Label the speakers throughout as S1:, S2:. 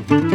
S1: Welcome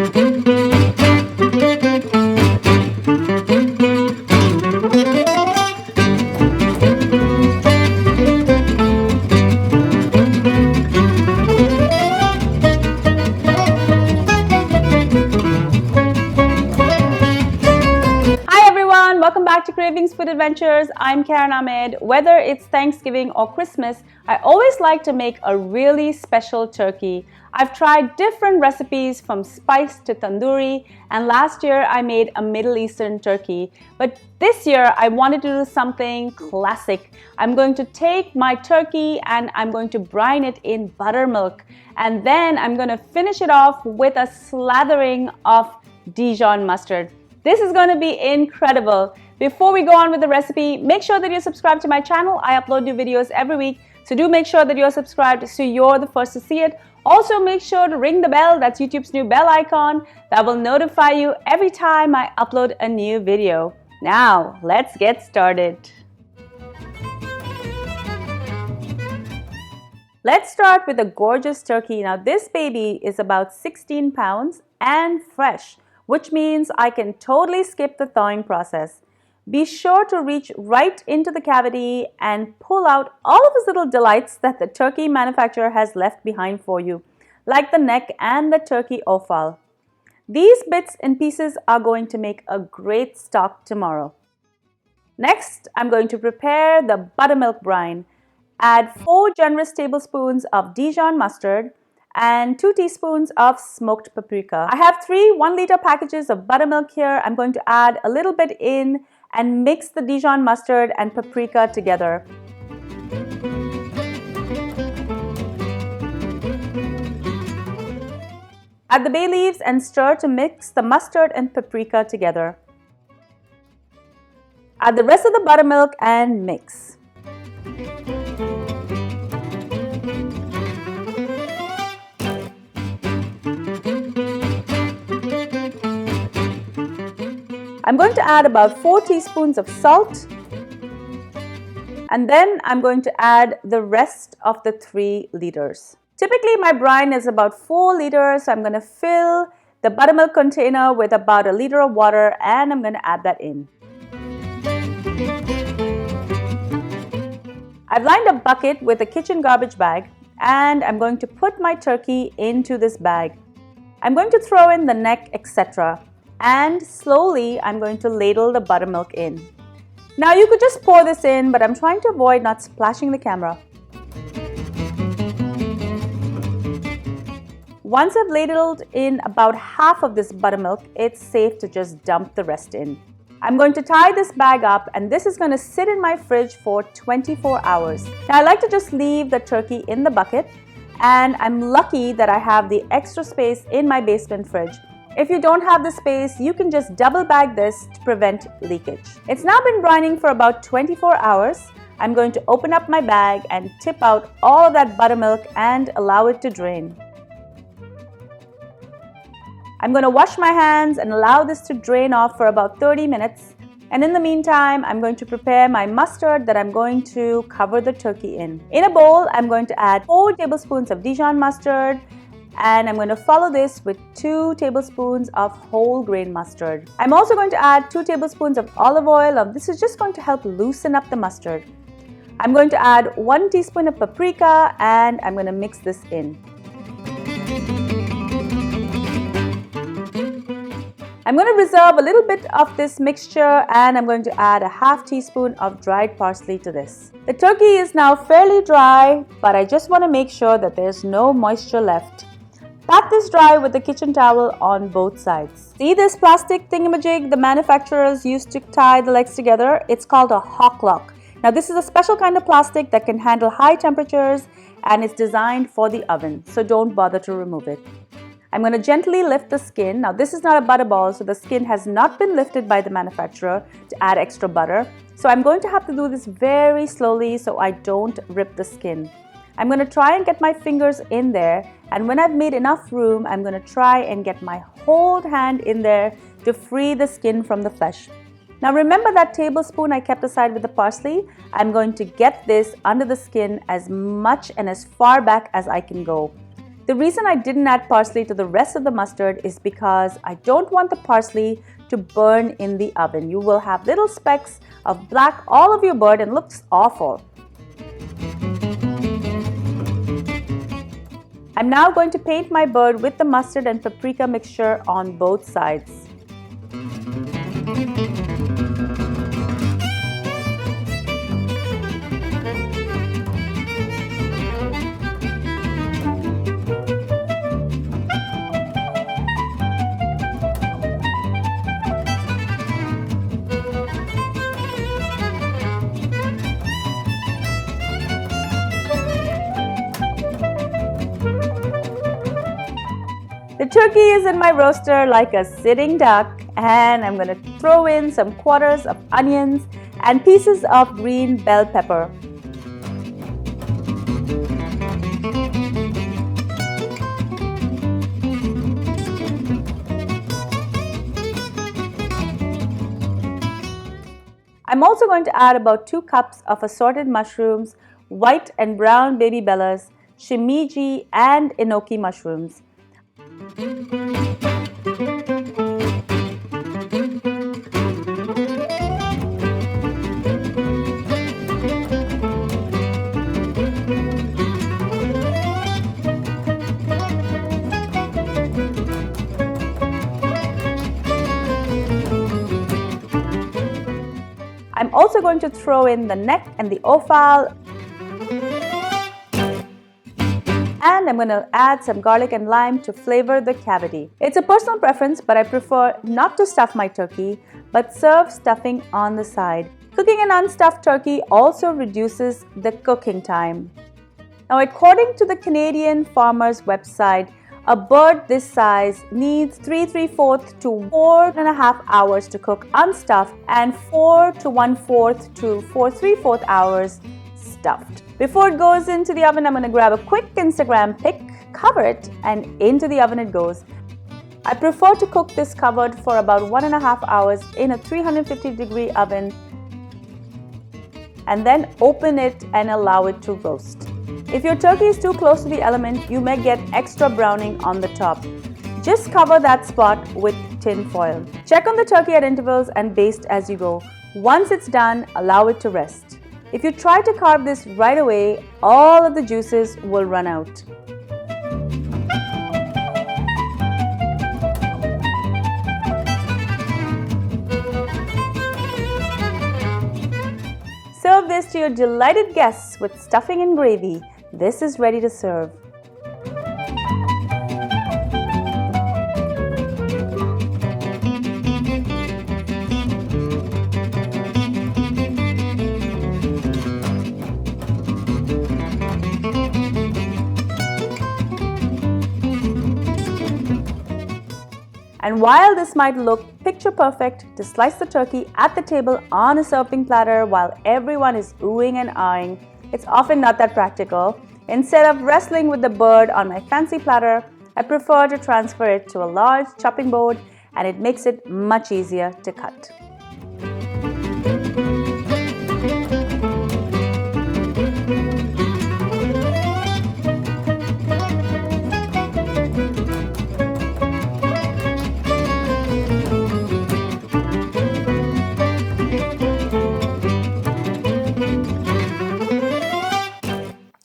S1: back to Cravings Food Adventures. I'm Ahmed. Whether it's Thanksgiving or Christmas, I always like to make a really special turkey. I've tried different recipes from spice to tandoori, and last year I made a Middle Eastern turkey. But this year I wanted to do something classic. I'm going to take my turkey and I'm going to brine it in buttermilk, and then I'm going to finish it off with a slathering of Dijon mustard. This is going to be incredible. Before we go on with the recipe, make sure that you're subscribed to my channel. I upload new videos every week, so do make sure that you're subscribed so you're the first to see it. Also, make sure to ring the bell. That's YouTube's new bell icon that will notify you every time I upload a new video. Now, let's get started. Let's start with a gorgeous turkey. Now, this baby is about 16 pounds and fresh, which means I can totally skip the thawing process. Be sure to reach right into the cavity and pull out all of those little delights that the turkey manufacturer has left behind for you, like the neck and the turkey offal. These bits and pieces are going to make a great stock tomorrow. Next, I'm going to prepare the buttermilk brine. Add 4 generous tablespoons of Dijon mustard and 2 teaspoons of smoked paprika. I have 3 1-liter packages of buttermilk here. I'm going to add a little bit in and mix the Dijon mustard and paprika together. Add the bay leaves and stir to mix the mustard and paprika together. Add the rest of the buttermilk and mix. I'm going to add about 4 teaspoons of salt, and then I'm going to add the rest of the 3 liters. Typically my brine is about 4 liters, so I'm going to fill the buttermilk container with about 1 liter of water, and I'm going to add that in. I've lined a bucket with a kitchen garbage bag, and I'm going to put my turkey into this bag. I'm going to throw in the neck, etc. And slowly I'm going to ladle the buttermilk in. Now you could just pour this in, but I'm trying to avoid not splashing the camera. Once I've ladled in about half of this buttermilk, it's safe to just dump the rest in. I'm going to tie this bag up, and this is going to sit in my fridge for 24 hours. Now I like to just leave the turkey in the bucket, and I'm lucky that I have the extra space in my basement fridge. If you don't have the space, you can just double bag this to prevent leakage. It's now been brining for about 24 hours. I'm going to open up my bag and tip out all of that buttermilk and allow it to drain. I'm going to wash my hands and allow this to drain off for about 30 minutes. And in the meantime, I'm going to prepare my mustard that I'm going to cover the turkey in. In a bowl, I'm going to add 4 tablespoons of Dijon mustard, and I'm going to follow this with 2 tablespoons of whole grain mustard. I'm also going to add 2 tablespoons of olive oil. This is just going to help loosen up the mustard. I'm going to add 1 teaspoon of paprika, and I'm going to mix this in. I'm going to reserve a little bit of this mixture, and I'm going to add a half teaspoon of dried parsley to this. The turkey is now fairly dry, but I just want to make sure that there's no moisture left. Pat this dry with a kitchen towel on both sides. See this plastic thingamajig the manufacturers used to tie the legs together? It's called a Hock Lock. Now this is a special kind of plastic that can handle high temperatures, and it's designed for the oven, so don't bother to remove it. I'm going to gently lift the skin. Now this is not a butter ball, so the skin has not been lifted by the manufacturer to add extra butter. So I'm going to have to do this very slowly so I don't rip the skin. I'm going to try and get my fingers in there, and when I've made enough room, I'm going to try and get my whole hand in there to free the skin from the flesh. Now remember that tablespoon I kept aside with the parsley? I'm going to get this under the skin as much and as far back as I can go. The reason I didn't add parsley to the rest of the mustard is because I don't want the parsley to burn in the oven. You will have little specks of black all over your bird and it looks awful. I'm now going to paint my bird with the mustard and paprika mixture on both sides. The turkey is in my roaster like a sitting duck, and I'm going to throw in some quarters of onions and pieces of green bell pepper. I'm also going to add about 2 cups of assorted mushrooms, white and brown baby bellas, shimeji and enoki mushrooms. I'm also going to throw in the neck and the offal. And I'm going to add some garlic and lime to flavor the cavity. It's a personal preference, but I prefer not to stuff my turkey, but serve stuffing on the side. Cooking an unstuffed turkey also reduces the cooking time. Now, according to the Canadian Farmers website, a bird this size needs 3 3/4 to 4.5 hours to cook unstuffed and 4 to 1/4 to 4 3/4 hours stuffed. Before it goes into the oven, I'm going to grab a quick Instagram pic, cover it, and into the oven it goes. I prefer to cook this covered for about 1.5 hours in a 350-degree oven and then open it and allow it to roast. If your turkey is too close to the element, you may get extra browning on the top. Just cover that spot with tin foil. Check on the turkey at intervals and baste as you go. Once it's done, allow it to rest. If you try to carve this right away, all of the juices will run out. Serve this to your delighted guests with stuffing and gravy. This is ready to serve. And while this might look picture perfect to slice the turkey at the table on a serving platter while everyone is oohing and eyeing, it's often not that practical. Instead of wrestling with the bird on my fancy platter, I prefer to transfer it to a large chopping board, and it makes it much easier to cut.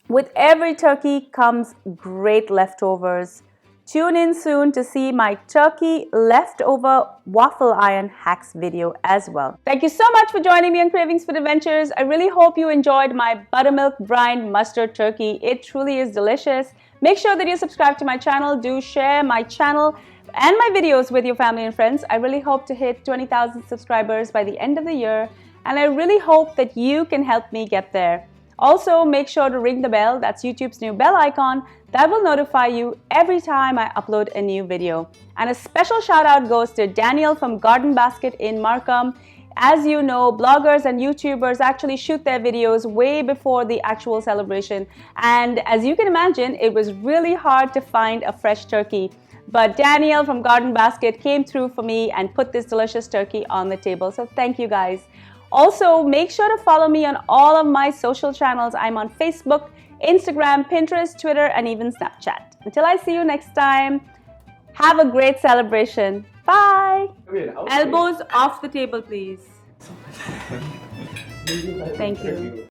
S1: With every turkey comes great leftovers. Tune in soon to see my turkey leftover waffle iron hacks video as well. Thank you so much for joining me on Cravings Food Adventures. I really hope you enjoyed my buttermilk brined mustard turkey. It truly is delicious. Make sure that you subscribe to my channel. Do share my channel and my videos with your family and friends. I really hope to hit 20,000 subscribers by the end of the year, and I really hope that you can help me get there. Also, make sure to ring the bell. That's YouTube's new bell icon. That will notify you every time I upload a new video. And a special shout out goes to Daniel from Garden Basket in Markham. As you know, bloggers and YouTubers actually shoot their videos way before the actual celebration. And as you can imagine, it was really hard to find a fresh turkey. But Daniel from Garden Basket came through for me and put this delicious turkey on the table. So thank you guys. Also, make sure to follow me on all of my social channels. I'm on Facebook, Instagram, Pinterest, Twitter, and even Snapchat. Until I see you next time, have a great celebration. Bye. Elbows off the table, please. Thank you.